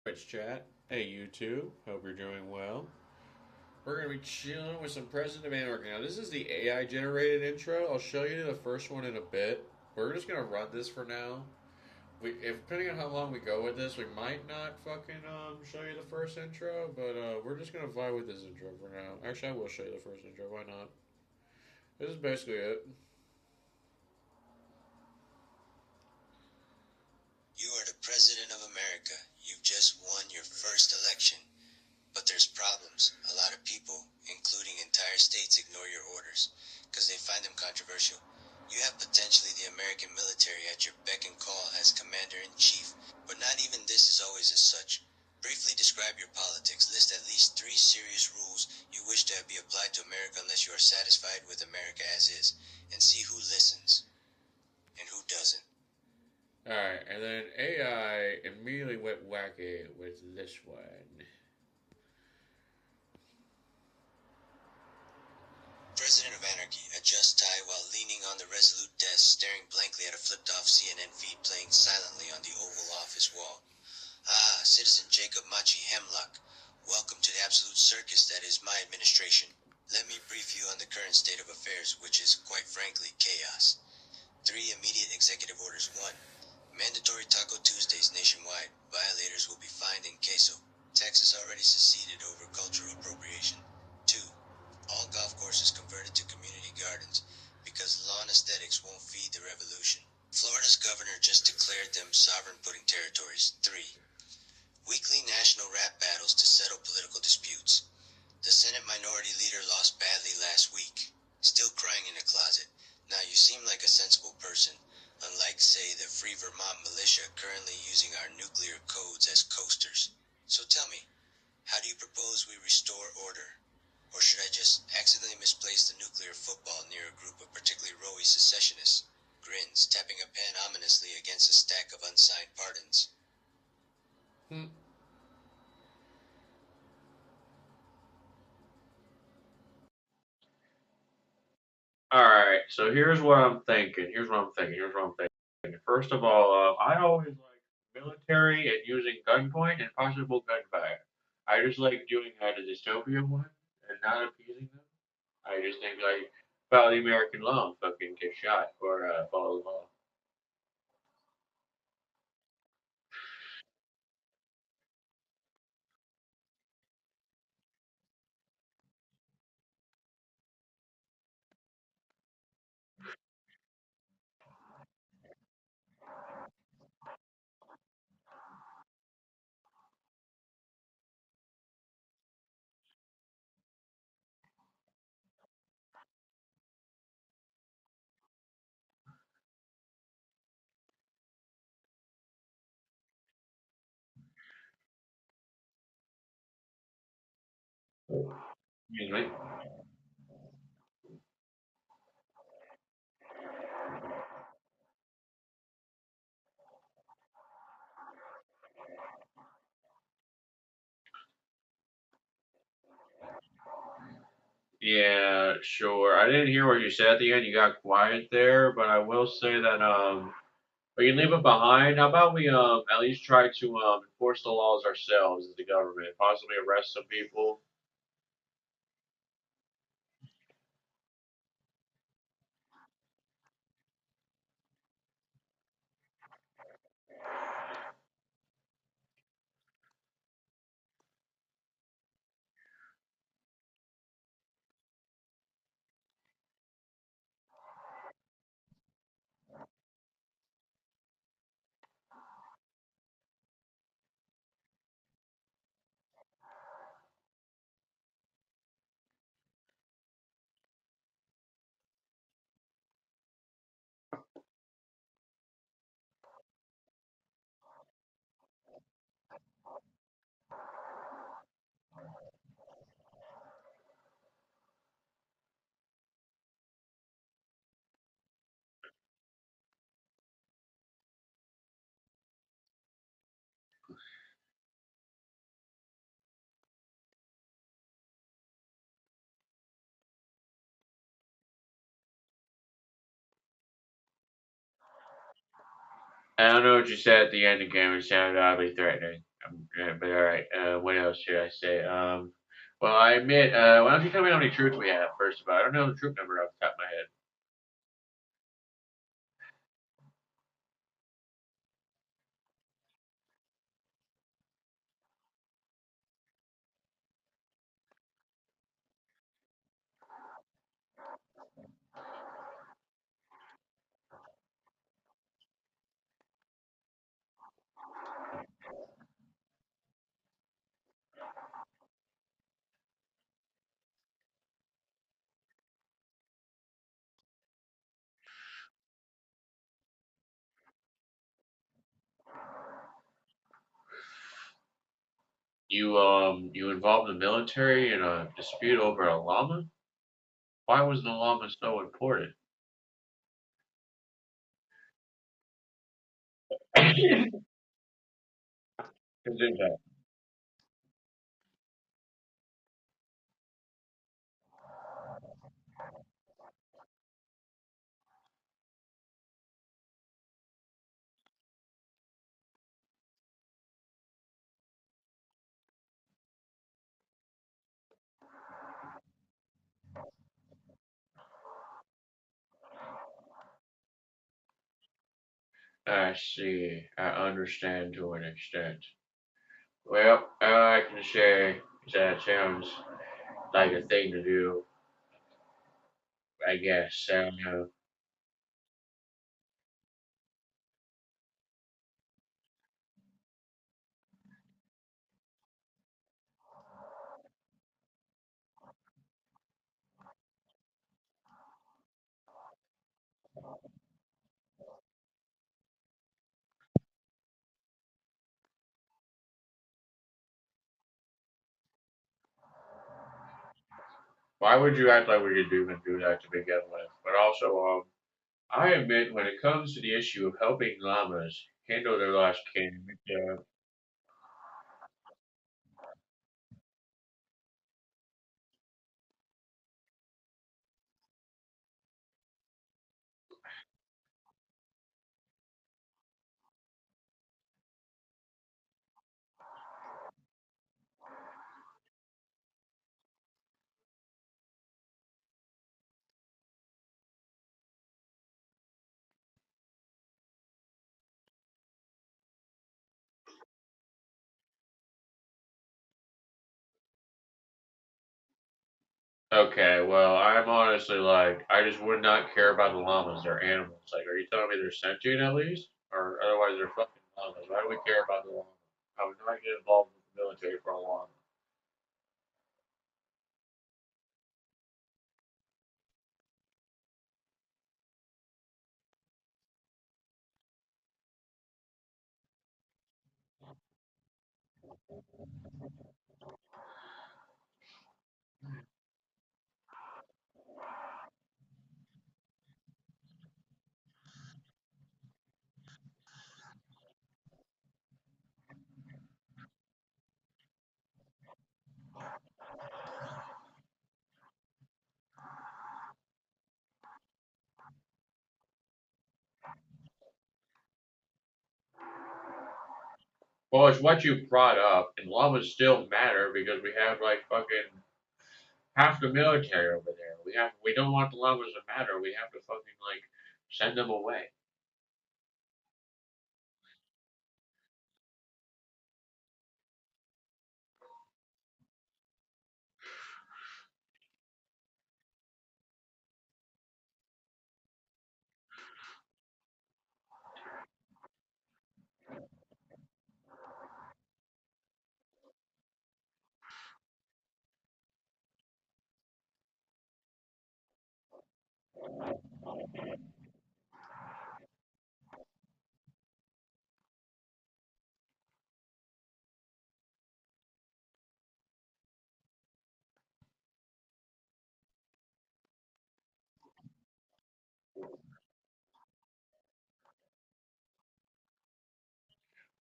Twitch chat. Hey YouTube, hope you're doing well. We're gonna be chilling with some President of Anarchy. Now this is the AI generated intro. I'll show you the first one in a bit. We're just gonna run this for now. If depending on how long we go with this, we might not fucking show you the first intro, but we're just gonna vibe with this intro for now. Actually, I will show you the first intro. Why not? This is basically it. You are the President of America. You've just won your first election. But there's problems. A lot of people, including entire states, ignore your orders because they find them controversial. You have potentially the American military at your beck and call as commander-in-chief, but not even this is always as such. Briefly describe your politics. List at least 3 serious rules you wish to be applied to America unless you are satisfied with America as is, and see who listens and who doesn't. Alright, and then AI immediately went wacky with this one. President of Anarchy, a just tie while leaning on the resolute desk, staring blankly at a flipped-off CNN feed playing silently on the Oval Office wall. Ah, Citizen Jacob Machi Hemlock, welcome to the absolute circus that is my administration. Let me brief you on the current state of affairs, which is, quite frankly, chaos. 3 immediate executive orders. 1. Mandatory Taco Tuesdays nationwide. Violators will be fined in queso. Texas already seceded over cultural appropriation. 2. All golf courses converted to community gardens because lawn aesthetics won't feed the revolution. Florida's governor just declared them sovereign pudding territories. 3. Weekly national rap battles to settle political disputes. The Senate Minority Leader lost badly last week. Still crying in a closet. Now you seem like a sensible person, unlike, say, the Free Vermont militia currently using our nuclear codes as coasters. So tell me, how do you propose we restore order? Or should I just accidentally misplace the nuclear football near a group of particularly rowy secessionists? Grins, tapping a pen ominously against a stack of unsigned pardons. Hmm. All right, so here's what I'm thinking. First of all, I always like military and using gunpoint and possible gunfire. I just like doing a dystopia one and not appeasing them. I just think like follow the American law, fucking get shot or follow the law. Excuse me. Yeah, sure. I didn't hear what you said at the end. You got quiet there, but I will say that we can leave it behind. How about we at least try to enforce the laws ourselves as the government, possibly arrest some people. I don't know what you said at the end again. It sounded oddly threatening. But all right. What else should I say? Well, I admit. Why don't you tell me how many troops we have first of all? I don't know the troop number off the top of my head. You involved the military in a dispute over a llama? Why was the llama so important? I see. I understand to an extent. Well, all I can say is that sounds like a thing to do, I guess. Why would you act like we could even do that to begin with? But also, I admit when it comes to the issue of helping llamas handle their lost kin, okay, well, I'm honestly like, I just would not care about the llamas. They're animals. Like, are you telling me they're sentient at least? Or otherwise they're fucking llamas. Why do we care about the llama? I would not get involved with the military for a llama. Well, it's what you brought up, and llamas still matter because we have like fucking half the military over there. We don't want the llamas to matter. We have to fucking like send them away.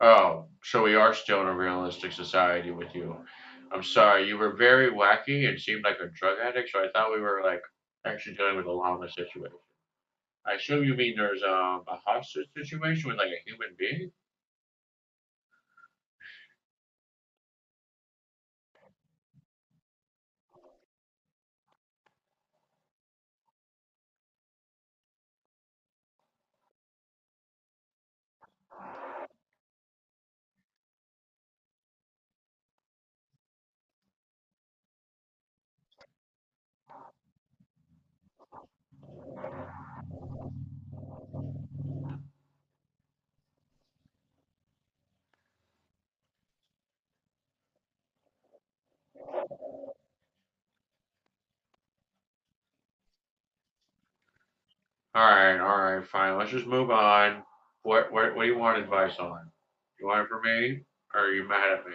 Oh, so we are still in a realistic society with you. I'm sorry, you were very wacky and seemed like a drug addict, so I thought we were like actually dealing with a llama situation. I assume you mean there's a hostage situation with like a human being. All right, fine. Let's just move on. What do you want advice on? You want it from me, or are you mad at me?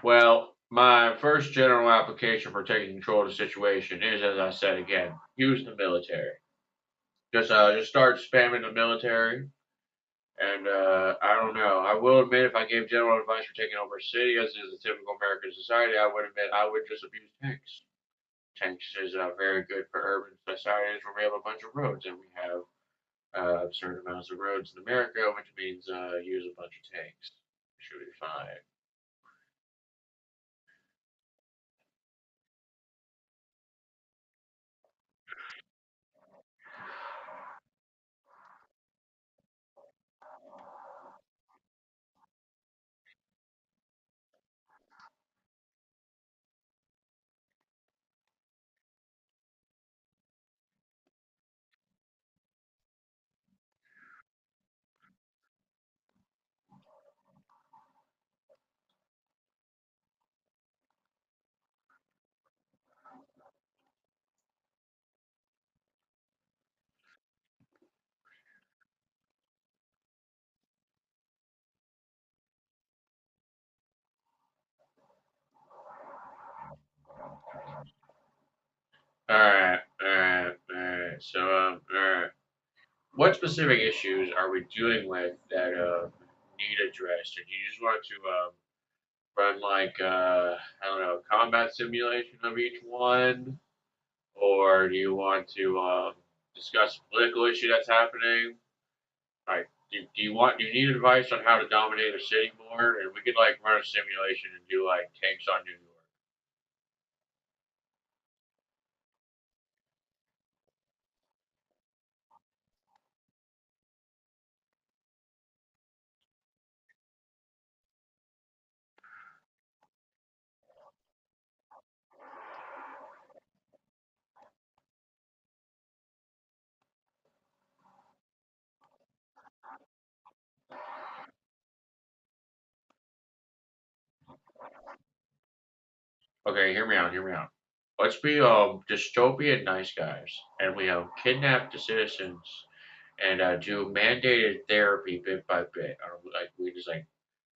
Well, my first general application for taking control of the situation is, as I said again, use the military. Just start spamming the military. And I don't know. I will admit, if I gave general advice for taking over a city, as is a typical American society, I would admit I would just abuse tanks. Tanks is very good for urban societies where we have a bunch of roads, and we have certain amounts of roads in America, which means use a bunch of tanks. Should be fine. All right, all right, all right. So, all right. What specific issues are we dealing with that need addressed? And you just want to run like I don't know, combat simulation of each one, or do you want to discuss a political issue that's happening? Like, do you need advice on how to dominate a city more? And we could like run a simulation and do like tanks on New York. Okay, hear me out, hear me out. Let's be dystopian nice guys, and we kidnap the citizens and do mandated therapy bit by bit. Like we just like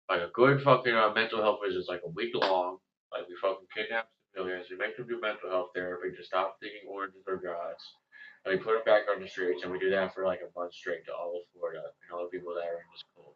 a good fucking mental health visit is like a week long. Like we fucking kidnap civilians, we make them do mental health therapy to stop thinking oranges are gods, and we put them back on the streets, and we do that for like a month straight to all of Florida and all the people that are in this cold.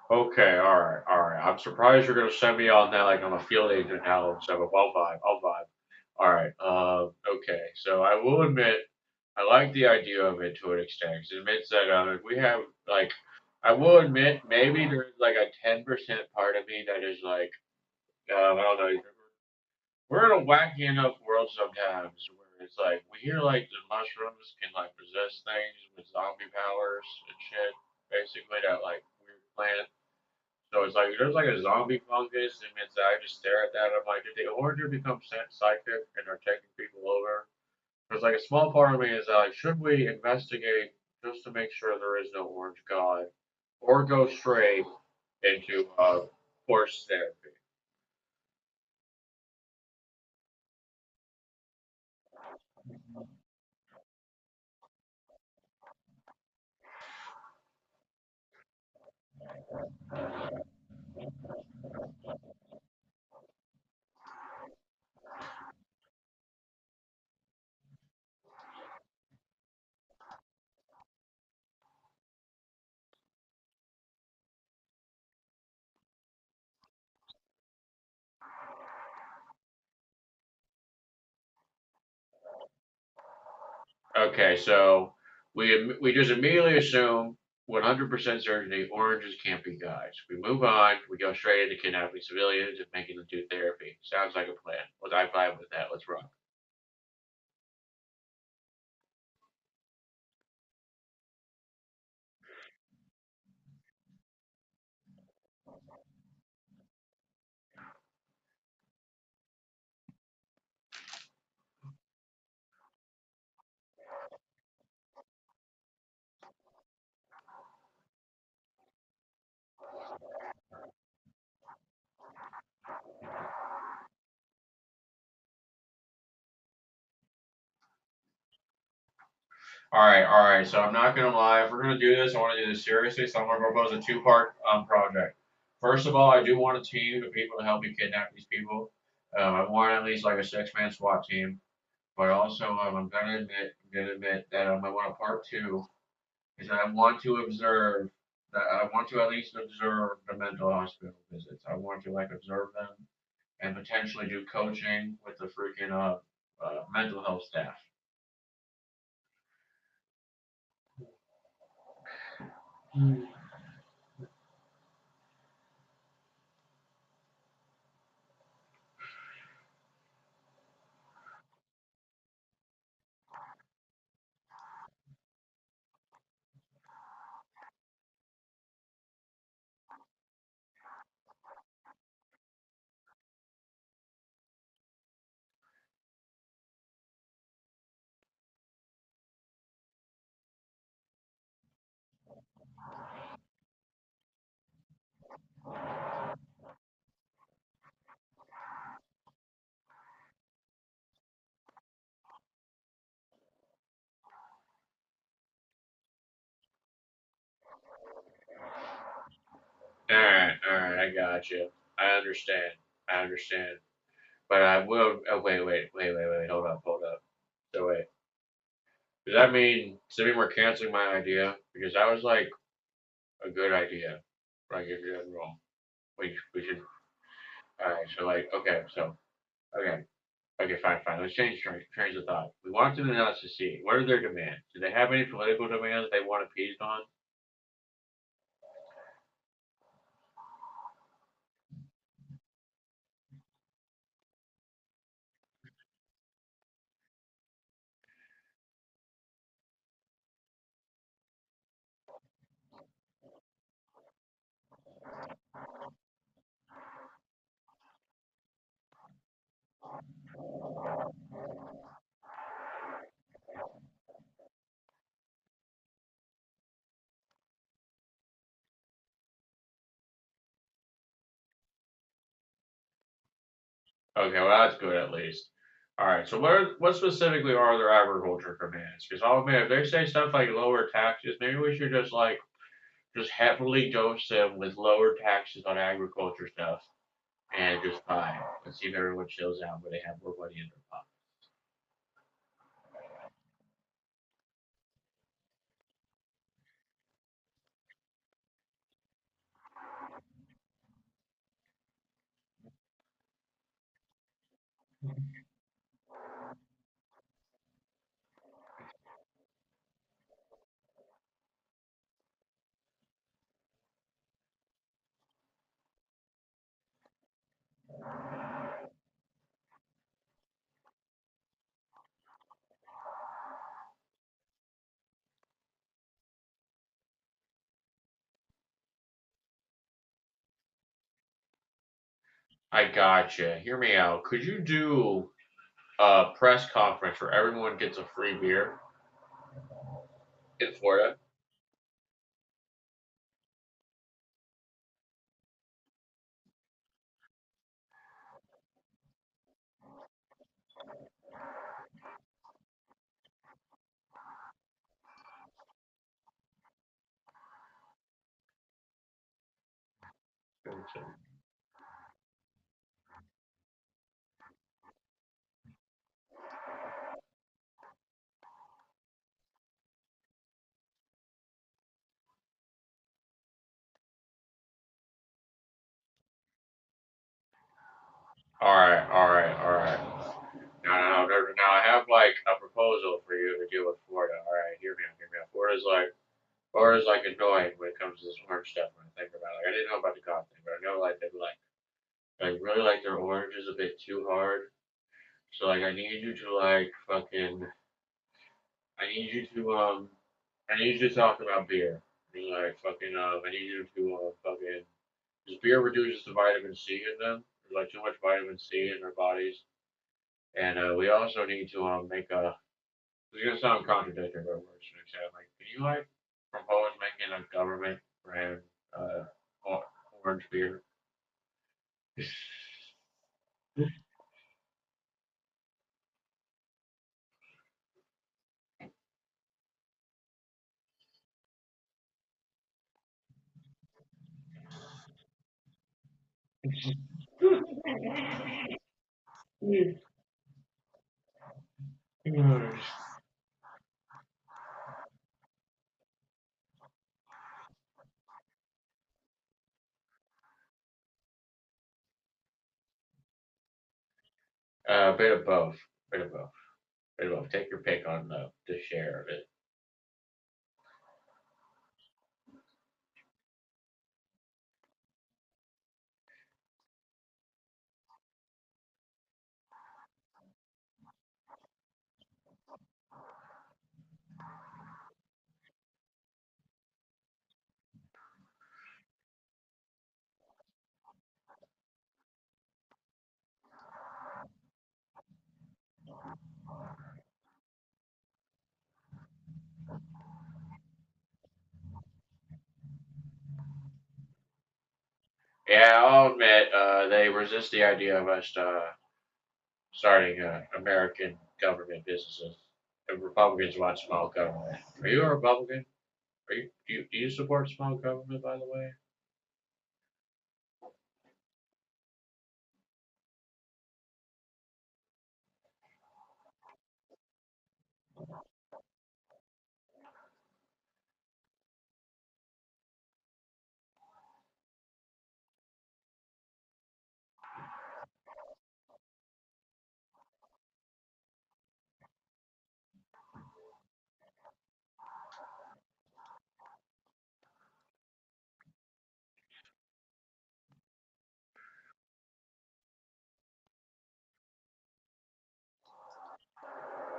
Okay, all right, all right. I'm surprised you're gonna send me on that like I'm a field agent now. So I'll vibe, I'll vibe. All right. Okay. So I will admit, I like the idea of it to an extent. 'Cause it admits that if we have like, I will admit maybe there's like a 10% part of me that is like, I don't know. We're in a wacky enough world sometimes where it's like we hear like the mushrooms can like possess things with zombie powers and shit. Basically, that like weird plant. So it's like there's like a zombie fungus, and it's I just stare at that. I'm like, did the Oranger become psychic and are taking people over? There's like a small part of me is like, should we investigate just to make sure there is no orange god, or go straight into horse therapy? Okay, so we just immediately assume 100% certainty oranges can't be guys. We move on. We go straight into kidnapping civilians and making them do therapy. Sounds like a plan. Let's I vibe with that. Let's rock. All right. So I'm not gonna lie. If we're gonna do this, I want to do this seriously. So I'm gonna propose a two-part project. First of all, I do want a team of people to help me kidnap these people. I want at least like a six-man SWAT team. But also, I'm gonna admit that I want a part two is that I want to observe that I want to at least observe the mental hospital visits. I want to like observe them and potentially do coaching with the freaking mental health staff. All right, I got you. I understand. I understand. But I will. Oh, wait. Hold up. So wait. Does that mean we're canceling my idea? Because that was like a good idea. Like if you're wrong, we should. All right. So like, okay. Okay, fine. Let's change the thought. We want them to announce to see what are their demands. Do they have any political demands they want appeased on? Okay, well that's good at least. All right, so what specifically are their agriculture demands? Because I'll admit, if they say stuff like lower taxes, maybe we should just heavily dose them with lower taxes on agriculture stuff and just buy. Let's see if everyone chills out, but they have more money in their pocket. I gotcha. Hear me out. Could you do a press conference where everyone gets a free beer in Florida? All right, all right, all right. Now I have like a proposal for you to do with Florida. All right, hear me out, hear me out. Florida's like annoying when it comes to this orange stuff. When I think about it, like, I didn't know about the coffee thing, but I know like they like really like their oranges a bit too hard. So like I need you to like fucking I need you to I need you to talk about beer. Like fucking I need you to fucking because beer reduces the vitamin C in them. There's like too much vitamin C in their bodies, and we also need to make a. It's gonna sound contradictory, but words to extent. Like, can you like propose making a government brand uh orange beer? Bit of both. Bit of both. Bit of both. Take your pick on the share of it. Yeah, I'll admit, they resist the idea of us starting American government businesses. The Republicans want small government. Are you a Republican? Do you support small government? By the way,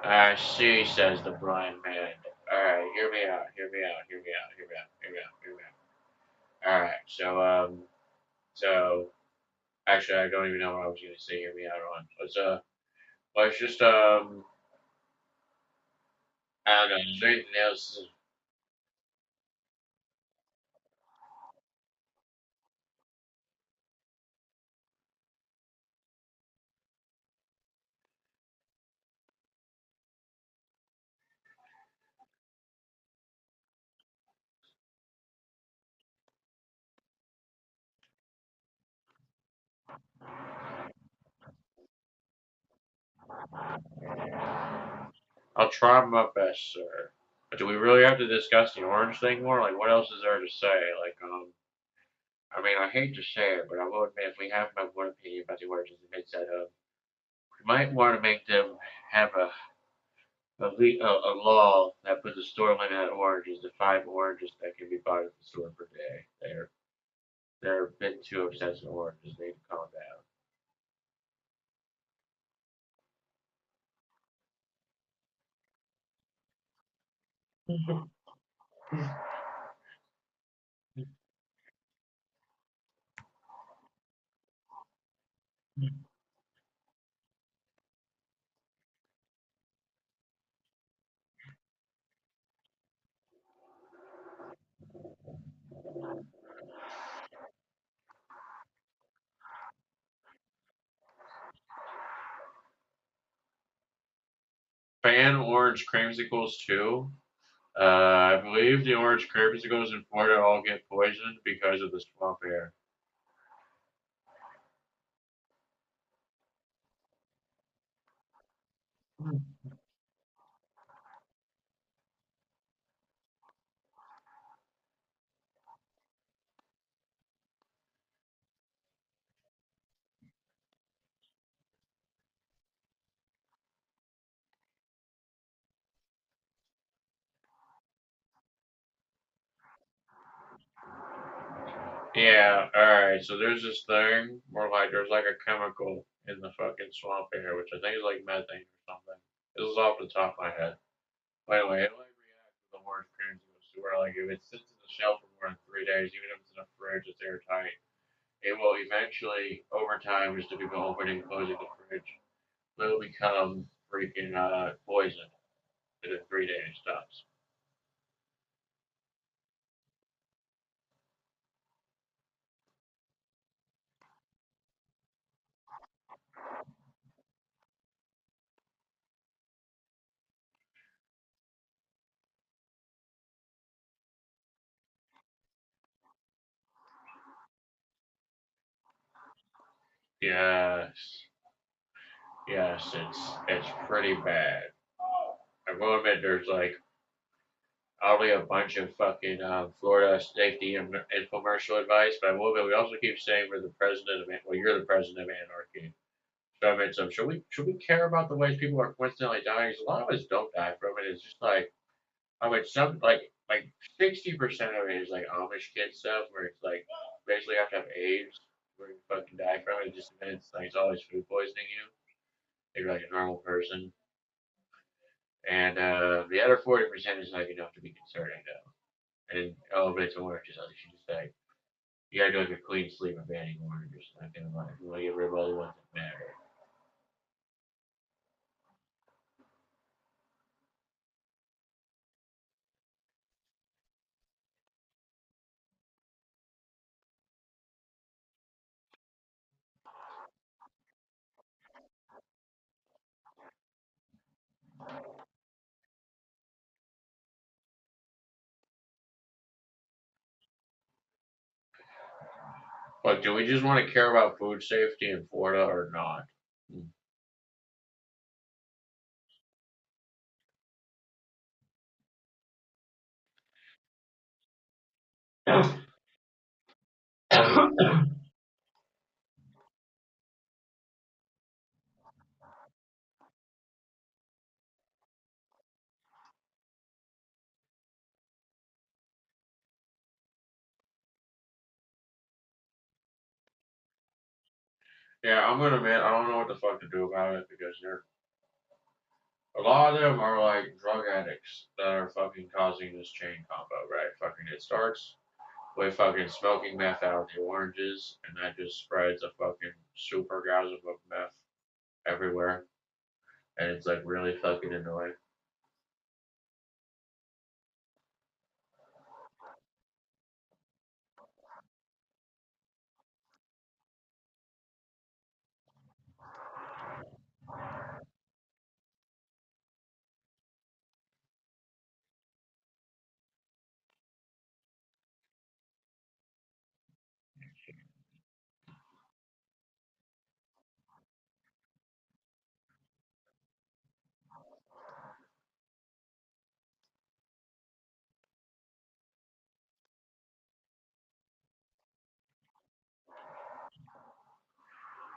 I see, says the blind man. All right, hear me out. Hear me out. Hear me out. Hear me out. Hear me out. Hear me out. All right, so actually, I don't even know what I was gonna say. Hear me out on. Let's just I don't know. Is there anything else? I'll try my best, sir. But do we really have to discuss the orange thing more? Like, what else is there to say? Like, I mean, I hate to say it, but I will admit, if we have my one opinion about the oranges, it makes that we might want to make them have a law that puts a store limit on oranges to 5 oranges that can be bought at the store per day. They're a bit too obsessed with oranges. They need to calm down. Ban orange creamsicles too. I believe the orange creamsicles in Florida all get poisoned because of the swamp air. Yeah, alright, so there's this thing where like there's like a chemical in the fucking swamp air, which I think is like methane or something. This is off the top of my head. By the way, it like reacts with the orange creamsicles to where like if it sits in the shelf for more than 3 days, even if it's in a fridge, it's airtight. It will eventually, over time, just to people opening and closing the fridge, will become freaking poison within 3 days stops. Yes, yes, it's pretty bad. I will admit there's like probably a bunch of fucking Florida safety and infomercial advice, but I will admit we also keep saying we're the president of well, you're the president of anarchy. So I mean, so should we care about the ways people are coincidentally dying? 'Cause a lot of us don't die from it. It's just like I mean, some like 60% of it is like Amish kid stuff where it's like basically you have to have AIDS where you fucking die from it. Just it's like it's always food poisoning you. If you're like a normal person, and the other 40% is like enough to be concerning though. And but it's orange. Just like she just like you gotta do like a clean sleep of banning orange or something like you want to get rid of all the ones that matter. But do we just want to care about food safety in Florida or not? Yeah, I'm gonna admit I don't know what the fuck to do about it because they're a lot of them are like drug addicts that are fucking causing this chain combo, right? Fucking it starts with fucking smoking meth out of the oranges, and that just spreads a fucking super gasm of meth everywhere, and it's like really fucking annoying.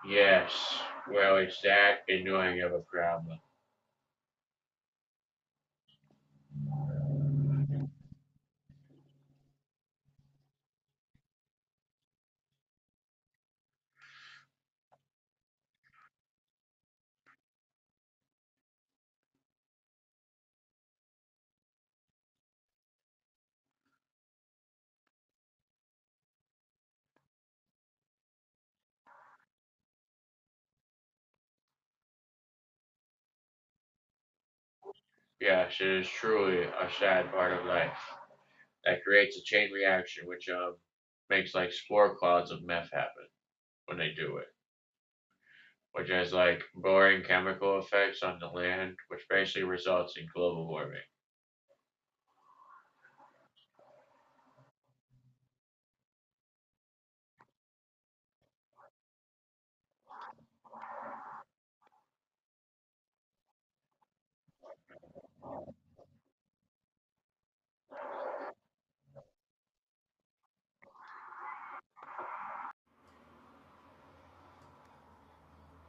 Yes, well, it's that annoying of a problem. Yes, it is truly a sad part of life that creates a chain reaction, which makes like spore clouds of meth happen when they do it, which has like boring chemical effects on the land, which basically results in global warming.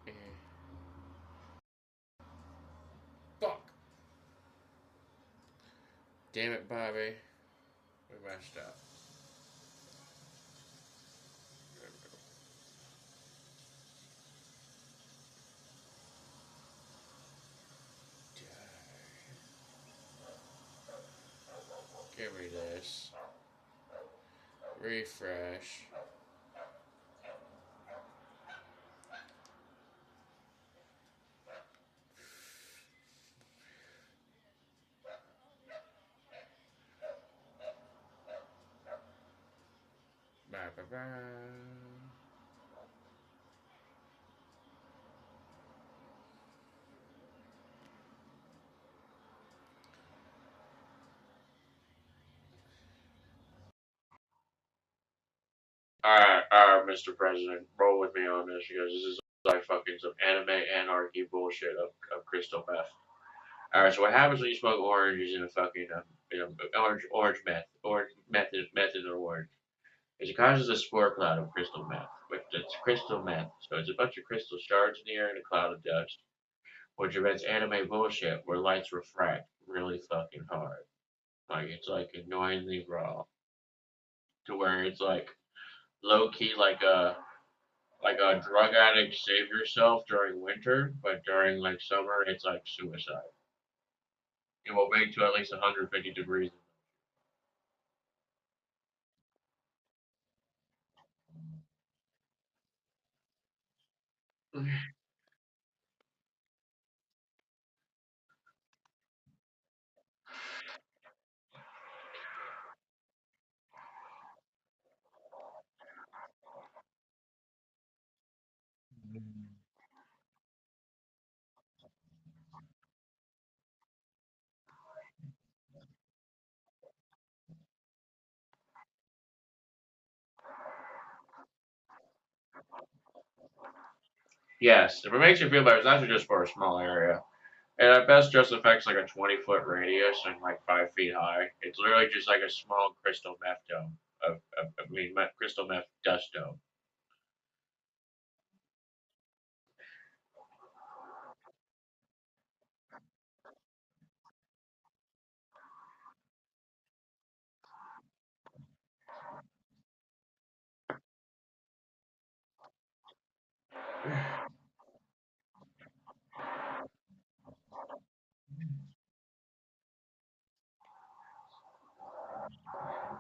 Eh, Fuck! Damn it, Bobby. We messed up. Give me this. Refresh. Bye bye bye. Mr. President, roll with me on this because this is like fucking some anime anarchy bullshit of crystal meth. Alright, so what happens when you smoke oranges in a fucking orange meth, meth in an orange, is it causes a spore cloud of crystal meth, which it's crystal meth, so it's a bunch of crystal shards in the air and a cloud of dust, which prevents anime bullshit where lights refract really fucking hard, like it's like annoyingly raw, to where it's like low key like a drug addict save yourself during winter, but during like summer it's like suicide. It will make to at least 150 degrees. Yes, if it makes you feel better, it's actually just for a small area. And at best just affects like a 20-foot radius and like 5 feet high. It's literally just like a small crystal meth dome. Crystal meth dust dome.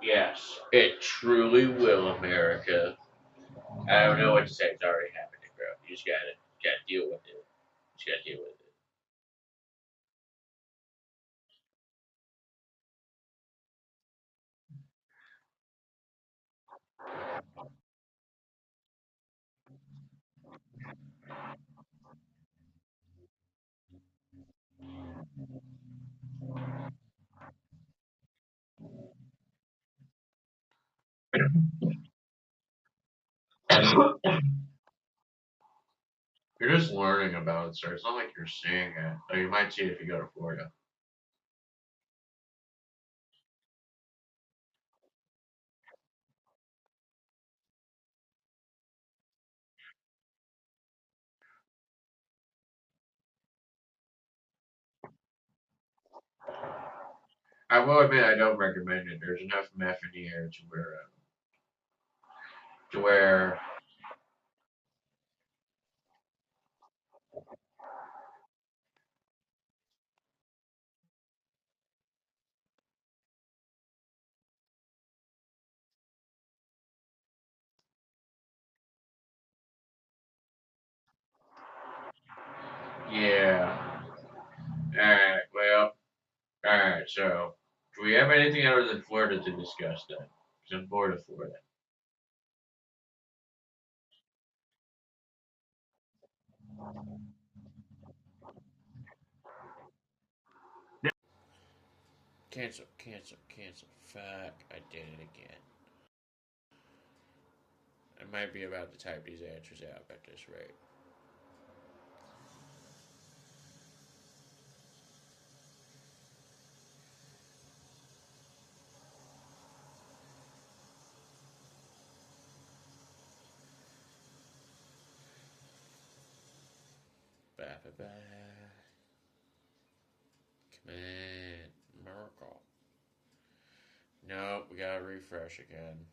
Yes, it truly will, America. I don't know what to say. It's already happening, bro. You just gotta deal with it. You just gotta deal with it. You're just learning about it, sir. It's not like you're seeing it. Though you might see it if you go to Florida. I will admit I don't recommend it. There's enough meth in the air to where yeah. Alright, well, right, so do we have anything other than Florida to discuss then? Because I'm bored of Florida. Cancel, cancel, cancel. Fuck, I did it again. I might be about to type these answers out at this rate. Bye bye bye. Come on, miracle. No, we gotta refresh again.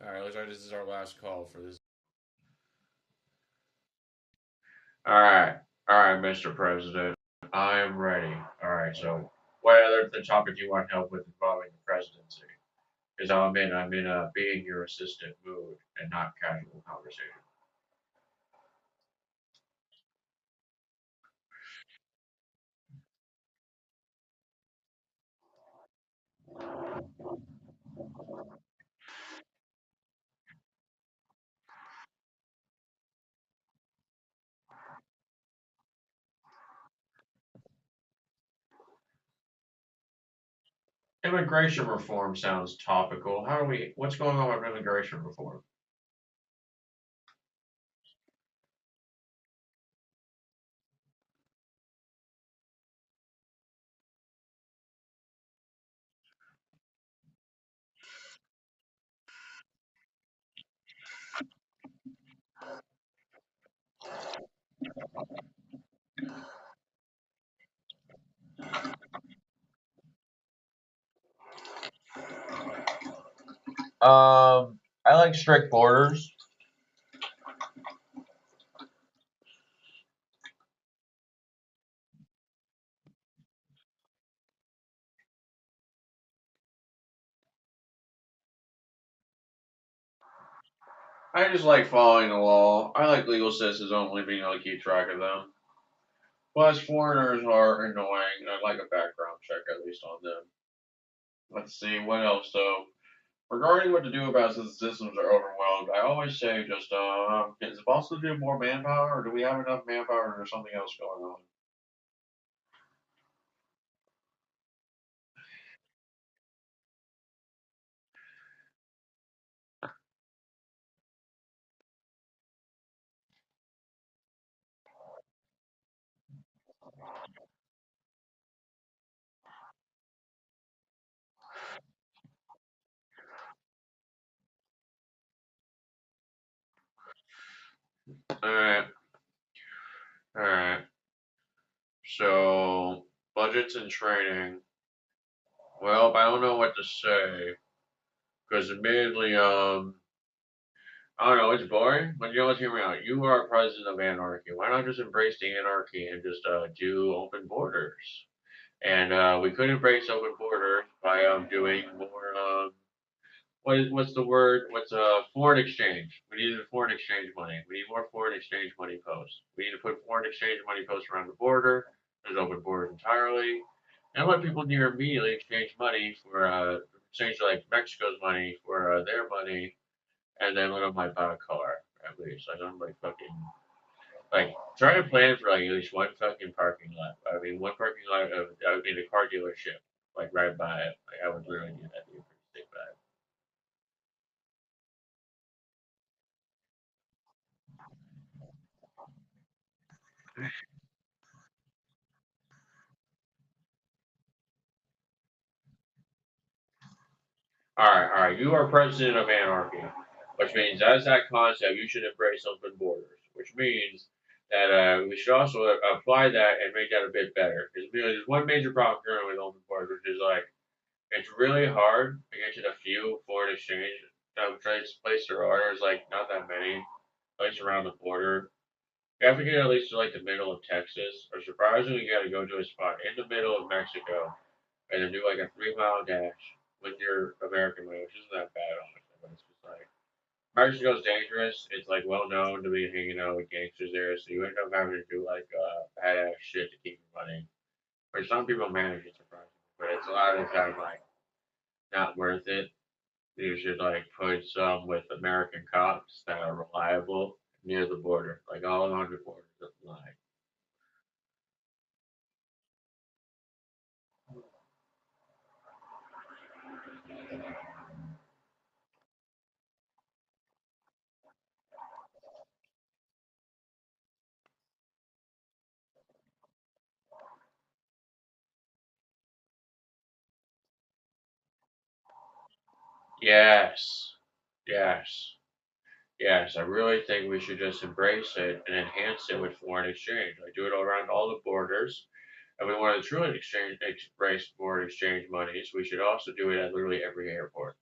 Alright, looks like this is our last call for this. Alright, alright, Mr. President. I am ready. Alright, so what other topic do you want help with involving the presidency? Because I'm in a being your assistant mood and not casual conversation. Immigration reform sounds topical. What's going on with immigration reform? I like strict borders. I just like following the law. I like legal systems only being able to keep track of them. Plus, foreigners are annoying. I'd like a background check at least on them. Let's see, what else though? Regarding what to do about since the systems are overwhelmed, I always say just, is it possible to do more manpower, or do we have enough manpower, or is there something else going on? Alright, alright. So, budgets and training. Well, I don't know what to say. Because admittedly, I don't know, it's boring, but you always hear me out. You are president of anarchy. Why not just embrace the anarchy and just do open borders? And we could embrace open borders by doing more. What's the word? What's foreign exchange? We need foreign exchange money. We need more foreign exchange money posts. We need to put foreign exchange money posts around the border. There's open borders entirely, and let people near immediately exchange money for exchange like Mexico's money for their money, and then let them like buy a car at least. I don't like fucking like try to plan for like at least one fucking parking lot. I mean, one parking lot. I would need a car dealership like right by it. Like I would literally do that. Be a pretty sick vibe. All right. You are president of anarchy, which means as that concept, you should embrace open borders. which means that we should also apply that and make that a bit better. Because there's one major problem currently with open borders, which is like it's really hard to get to the few foreign exchange trades placed there are. There's like not that many placed around the border. You have to get at least to like the middle of Texas, or surprisingly, you got to go to a spot in the middle of Mexico and then do like a 3 mile dash with your American money, which isn't that bad, honestly. But it's just like Mexico's dangerous. It's like well known to be hanging out with gangsters there, so you end up having to do like badass shit to keep your money. But some people manage it surprisingly, but it's a lot of the time like not worth it. You should like put some with American cops that are reliable near the border, like all along the border of the line. Yes, yes, yes. I really think we should just embrace it and enhance it with foreign exchange. Like do it all around all the borders. And we want to truly embrace foreign exchange monies. We should also do it at literally every airport.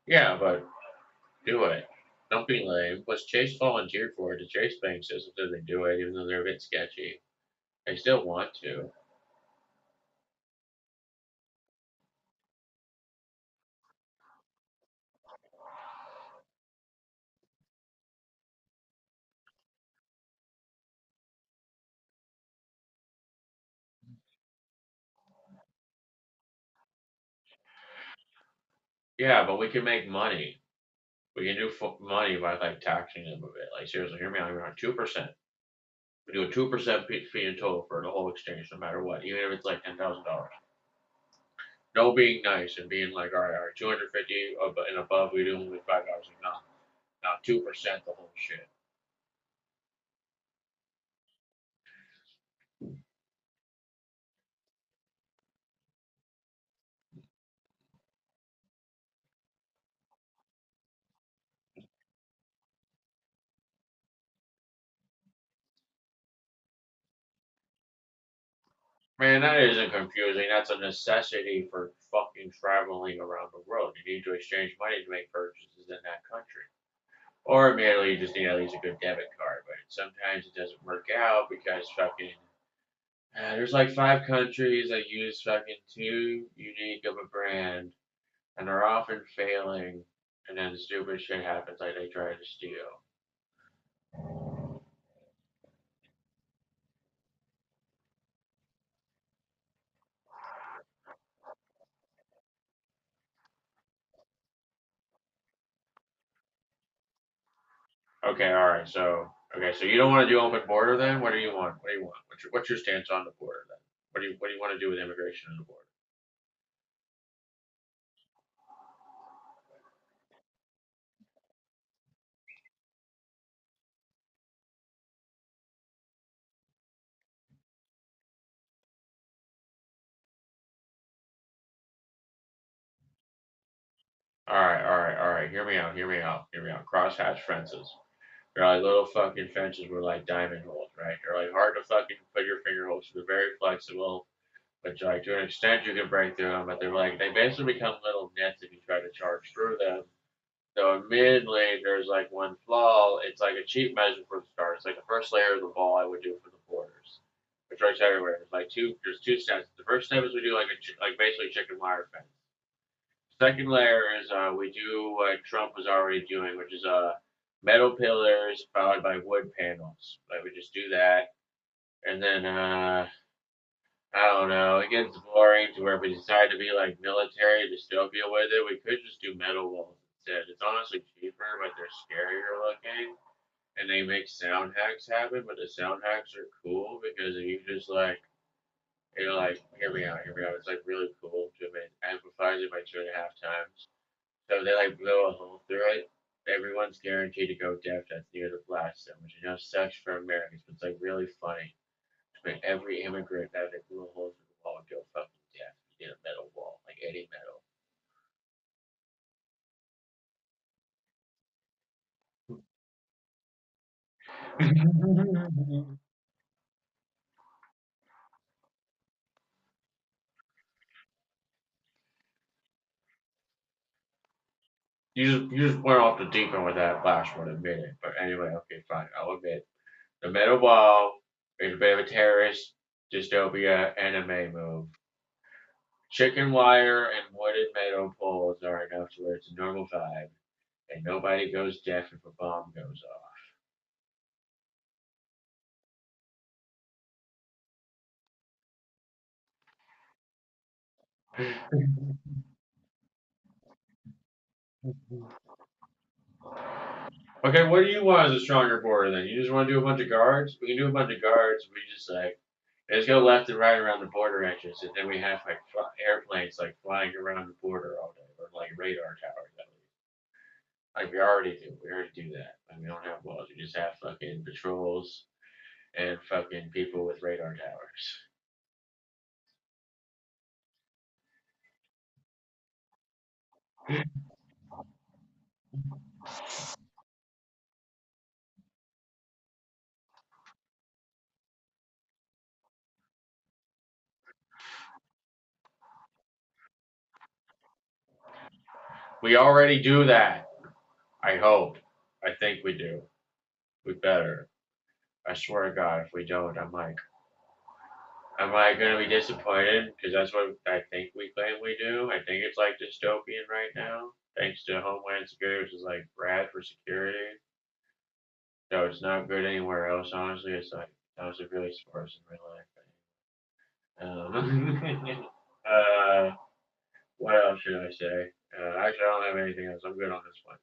Yeah, but do it. Don't be lame. Was Chase volunteered for it? The Chase Bank says that they do it, even though they're a bit sketchy. They still want to. Yeah, but we can make money. We can do money by like taxing them a bit. Like seriously, hear me out. Around 2%. We do a 2% fee in total for the whole exchange, no matter what, even if it's like $10,000. No being nice and being like, all right, 250 and above, we do only $5. No, not 2% the whole shit. Man, that isn't confusing. That's a necessity for fucking traveling around the world. You need to exchange money to make purchases in that country. Or immediately you just need at least a good debit card, but sometimes it doesn't work out because fucking there's like 5 countries that use fucking too unique of a brand, and they're often failing, and then stupid shit happens like they try to steal. Okay, all right, so you don't want to do open border then? What do you want? What do you want? What's your stance on the border then? What do you want to do with immigration and the border? All right, all right, all right. Hear me out. Hear me out. Hear me out. Crosshatch fences. They're like little fucking fences with like diamond holes, right? They're like hard to fucking put your finger holes. They're very flexible, but like to an extent you can break through them. But they're like they basically become little nets if you try to charge through them. So admittedly, there's like one flaw. It's like a cheap measure for the start. It's like the first layer of the ball I would do for the borders, which works everywhere. There's like two. There's two steps. The first step is we do like like basically chicken wire fence. Second layer is we do what Trump was already doing, which is metal pillars followed by wood panels. Like we just do that, and then I don't know. It gets boring to where if we decide to be like military dystopia with it, we could just do metal walls instead. It's honestly cheaper, but they're scarier looking, and they make sound hacks happen. But the sound hacks are cool because if you just like hear me out, hear me out. It's like really cool to amplifies it by 2.5 times. So they like blow a hole through it. Everyone's guaranteed to go deaf that's near the blast zone, which I know sucks for Americans, but it's like really funny. But every immigrant that they blew a hole through the wall would go fucking deaf. You did a metal wall, like any metal. You just went off the deep end with that last one, admit it. But anyway, okay, fine. I'll admit the metal wall is a bit of a terrorist dystopia anime move. Chicken wire and wooden metal poles are enough to where it's a normal vibe, and nobody goes deaf if a bomb goes off. Okay, what do you want as a stronger border then? You just want to do a bunch of guards? We can do a bunch of guards. We just like let's go left and right around the border entrance, and then we have like airplanes like flying around the border all day, or like radar towers at least. Like we already do. We already do that. Like we don't have walls. We just have fucking patrols and fucking people with radar towers. We already do that. I hope. I think we do. We better. I swear to God, if we don't, am I gonna be disappointed? Because that's what I think we claim we do. I think it's like dystopian right now, thanks to Homeland Security, which is like rad for security. So it's not good anywhere else. Honestly, it's like honestly really sparse in real life. Uh, what else should I say? Actually, I don't have anything else. I'm good on this one.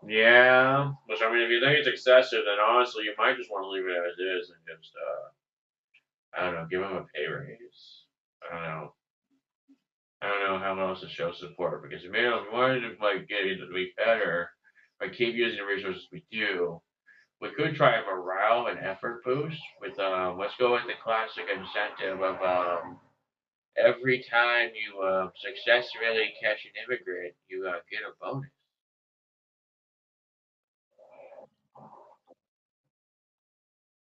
Yeah, which I mean, if you think it's excessive, then honestly, you might just want to leave it as is and just I don't know, give them a pay raise. I don't know. I don't know how else to show support because man, if we wanted to like get it to be better, like keep using the resources we do, we could try a morale and effort boost with let's go with the classic incentive of every time you successfully catch an immigrant, you get a bonus.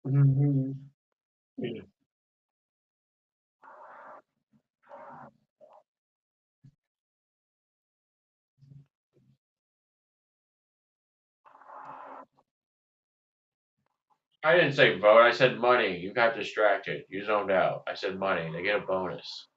Mhm. I didn't say vote. I said money. You got distracted. You zoned out. I said money. They get a bonus.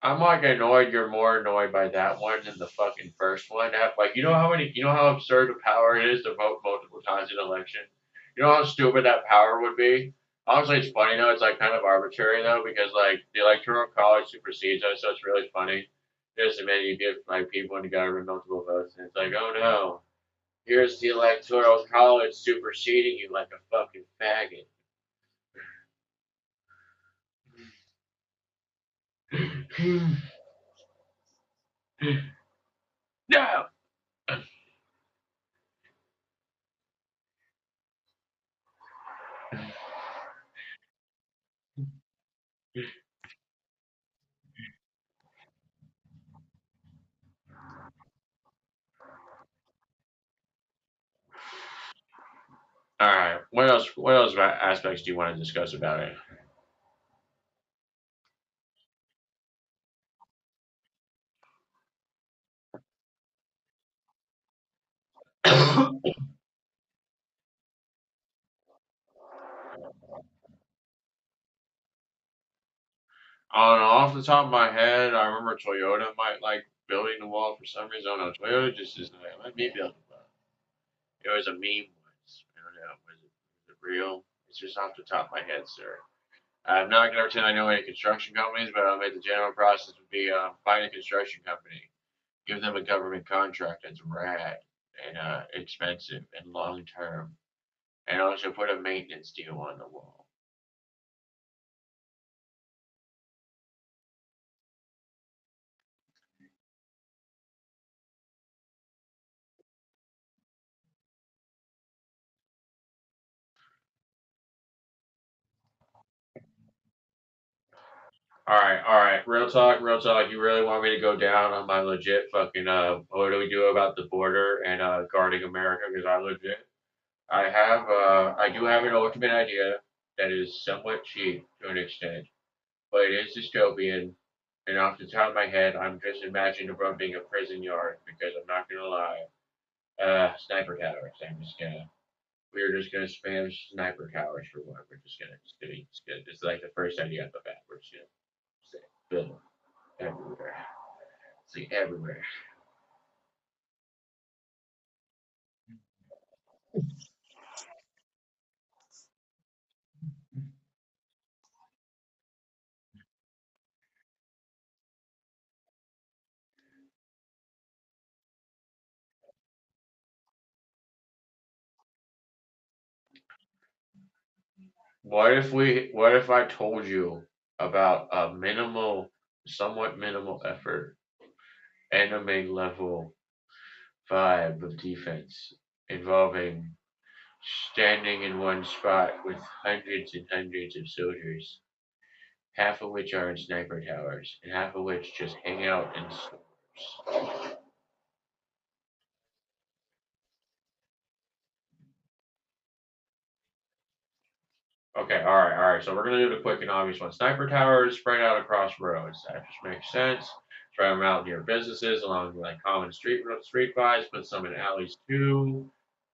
I'm like annoyed you're more annoyed by that one than the fucking first one. Like you know how absurd a power it is to vote multiple times in an election? You know how stupid that power would be? Honestly it's funny though, it's like kind of arbitrary though, because like the electoral college supersedes us, so it's really funny. Just a minute you give like people in the government multiple votes and it's like, oh no, here's the electoral college superseding you like a fucking faggot. No. All right. What else? What else aspects do you want to discuss about it? I I don't know, off the top of my head, I remember Toyota might like building the wall for some reason. I don't know. Toyota just is like, let me build the wall. It was a meme once. I don't know. Was it real? It's just off the top of my head, sir. I'm not going to pretend I know any construction companies, but I'll make the general process would be find a construction company, give them a government contract that's rad and expensive and long term, and also put a maintenance deal on the wall. All right. Real talk, real talk. You really want me to go down on my legit fucking what do we do about the border and guarding America? Because I do have an ultimate idea that is somewhat cheap to an extent, but it is dystopian. And off the top of my head, I'm just imagining the world being a prison yard because I'm not gonna lie. Sniper towers. We're just gonna spam sniper towers for one. We're just gonna. It's like the first idea at the bat. We're just gonna say, build them everywhere. See everywhere. What if I told you about a somewhat minimal effort, anime level vibe of defense involving standing in one spot with hundreds and hundreds of soldiers, half of which are in sniper towers, and half of which just hang out in stores. Okay, all right. So we're gonna do the quick and obvious one. Sniper towers spread out across roads. That just makes sense. Spread them out near businesses along like common street vibes. Put some in alleys too.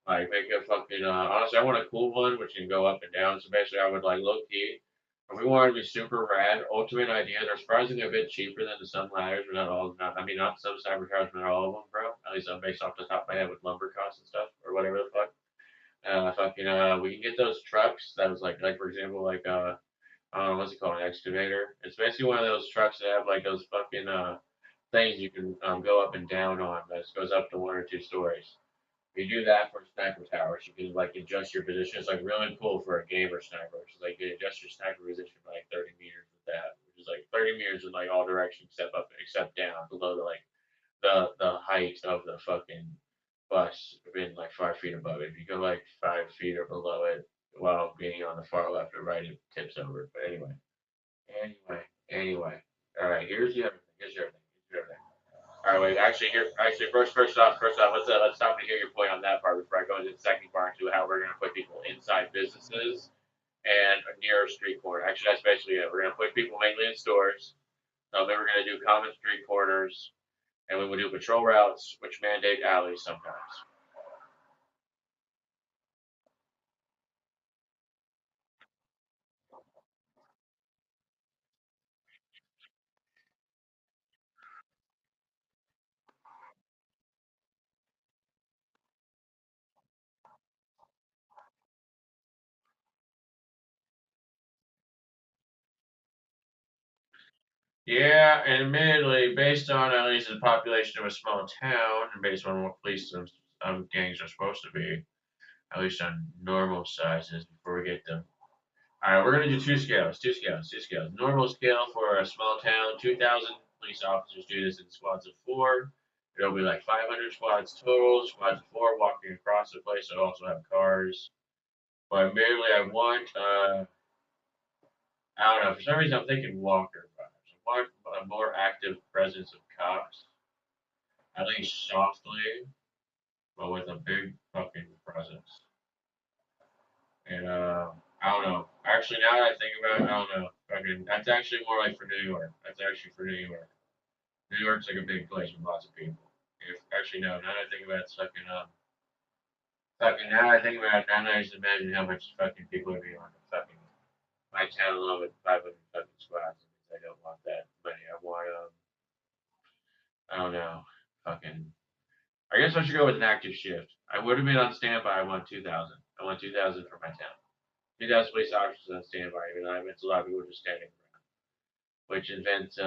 Like make a fucking honestly, I want a cool one which can go up and down. So basically, I would like low key. If we wanted to be super rad, ultimate ideas are surprisingly a bit cheaper than the some ladders, but not all. Not, I mean, not some cyber towers, but not all of them, bro. At least I'm based off the top of my head with lumber costs and stuff or whatever the fuck. We can get those trucks. That was like for example, what's it called, an excavator. It's basically one of those trucks that have like those fucking things you can go up and down on. That goes up to one or two stories. You do that for sniper towers. You can like adjust your position. It's like really cool for a gamer sniper. It's like you adjust your sniper position by like 30 meters with that, which is like 30 meters in like all directions except up except down below the height of the fucking bus being like 5 feet above it. If you go like 5 feet or below it while being on the far left or right, it tips over. But anyway. All right, here's the other thing. Here's the other thing. All right, wait. Actually, first off, let's stop to hear your point on that part before I go into the second part into how we're gonna put people inside businesses and near a street corner. Actually, that's basically it. We're gonna put people mainly in stores. Then we're gonna do common street corners, and we will do patrol routes, which mandate alleys sometimes. Yeah, and admittedly, based on at least the population of a small town, and based on what police gangs are supposed to be, at least on normal sizes, before we get them. All right, we're gonna do two scales. Normal scale for a small town, 2,000 police officers do this in squads of four. It'll be like 500 squads total. Squads of four walking across the place. I also have cars. But merely, I don't know. For some reason, I'm thinking Walker vibes. I want a more active presence of cops, at least softly, but with a big fucking presence. And I don't know. Actually, now that I think about it, I don't know. Fucking, that's actually more like for New York. That's actually for New York. New York's like a big place with lots of people. If actually no, now that I think about it, it's fucking now that I think about it, now that I just imagine how much fucking people would be on the fucking my town alone with 500 fucking squads. don't want that many. I want I don't know, fucking. I guess I should go with an active shift. I would have been on standby. I want 2,000. I want 2,000 for my town. 2,000 police officers on standby. Even though I meant a lot of people just standing around. Which invents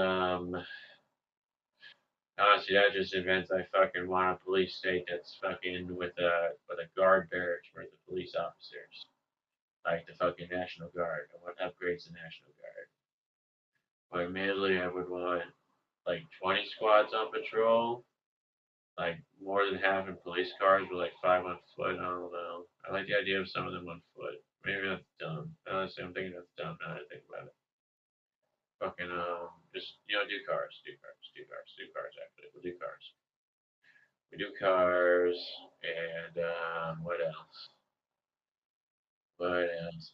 honestly, that just invents I fucking want a police state that's fucking with a guard barracks for the police officers, like the fucking National Guard. I want upgrades to National Guard. But admittedly, I would want like 20 squads on patrol, like more than half in police cars with like 5 on foot. I don't know. I like the idea of some of them on foot. Maybe that's dumb. Honestly, I'm thinking that's dumb now that I think about it. Fucking just do cars, do cars, do cars, do cars. Actually, we'll do cars. We do cars, and what else? What else?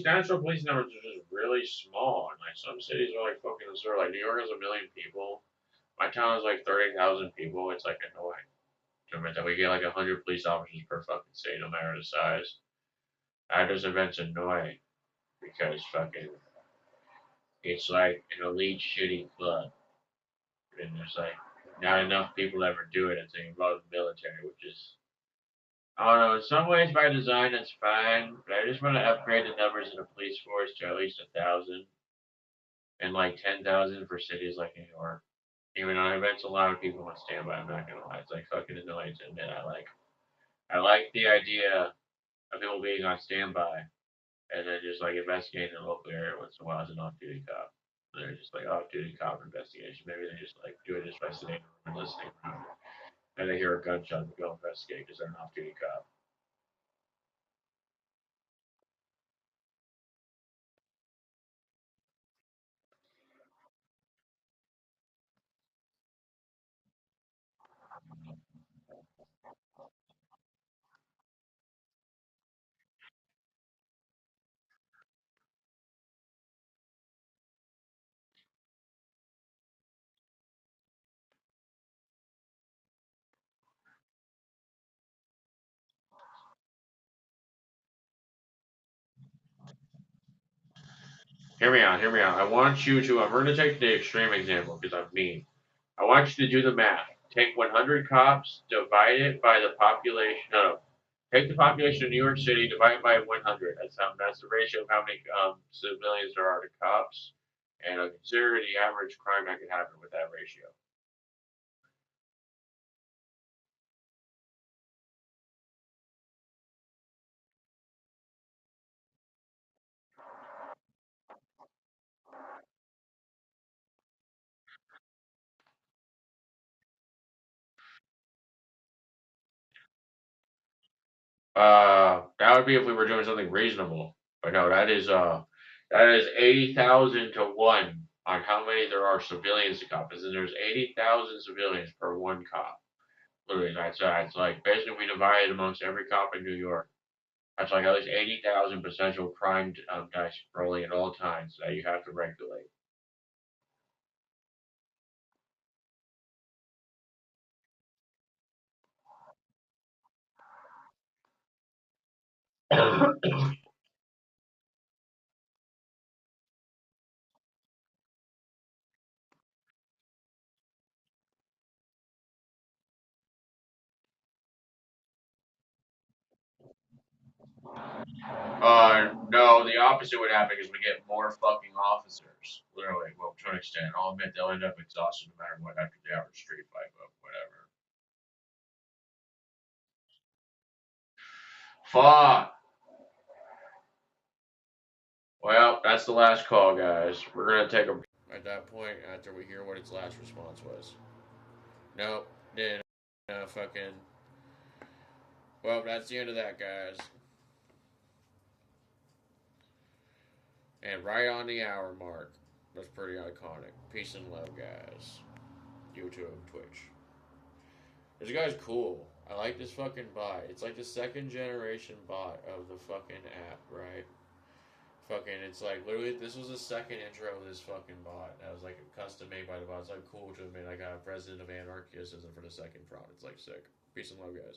National police numbers are just really small, and like some cities are like fucking absurd. Like New York has 1 million people. My town has like 30,000 people. It's like annoying. To admit that we get like 100 police officers per fucking state, no matter the size. That just event's annoying because fucking it's like an elite shitty club, and there's like not enough people ever do it until you involve the military, which is I don't know. In some ways, by design, it's fine, but I just want to upgrade the numbers of the police force to at least 1,000 and like 10,000 for cities like New York. Even though I bet a lot of people on standby, I'm not gonna lie. It's like fucking annoying to admit. I like the idea of people being on standby and then just like investigating the local area once in a while as an off-duty cop. And they're just like off-duty cop investigation. Maybe they just like do it just by sitting and listening around. And they hear a gunshot and go investigate because they're an off-duty cop. Hear me out. Hear me out. I want you to. I'm going to take the extreme example because I'm mean. I want you to do the math. Take 100 cops, divide it by the population. No, take the population of New York City, divide it by 100. That's the ratio of how many civilians there are to cops, and consider the average crime that could happen with that ratio. That would be if we were doing something reasonable. But no, that is 80,000 to one on how many there are civilians to cops, and there's 80,000 civilians per one cop. Literally, that's like basically we divide it amongst every cop in New York. That's like at least 80,000 potential crime guys rolling at all times that you have to regulate. No, the opposite would happen because we get more fucking officers. Literally, well, to an extent. I'll admit they'll end up exhausted no matter what after the average street fight, but whatever. Fuck. Well, that's the last call, guys. We're gonna take a. At that point, after we hear what its last response was. Nope, didn't. Fucking. Well, that's the end of that, guys. And right on the hour mark. That's pretty iconic. Peace and love, guys. YouTube, Twitch. This guy's cool. I like this fucking bot. It's like the second generation bot of the fucking app, right? Fucking, it's like literally, this was the second intro of this fucking bot. That was like custom made by the bot. It's like cool to admit I got President of Anarchy assistant for the second fraud. It's like sick. Peace and love, guys.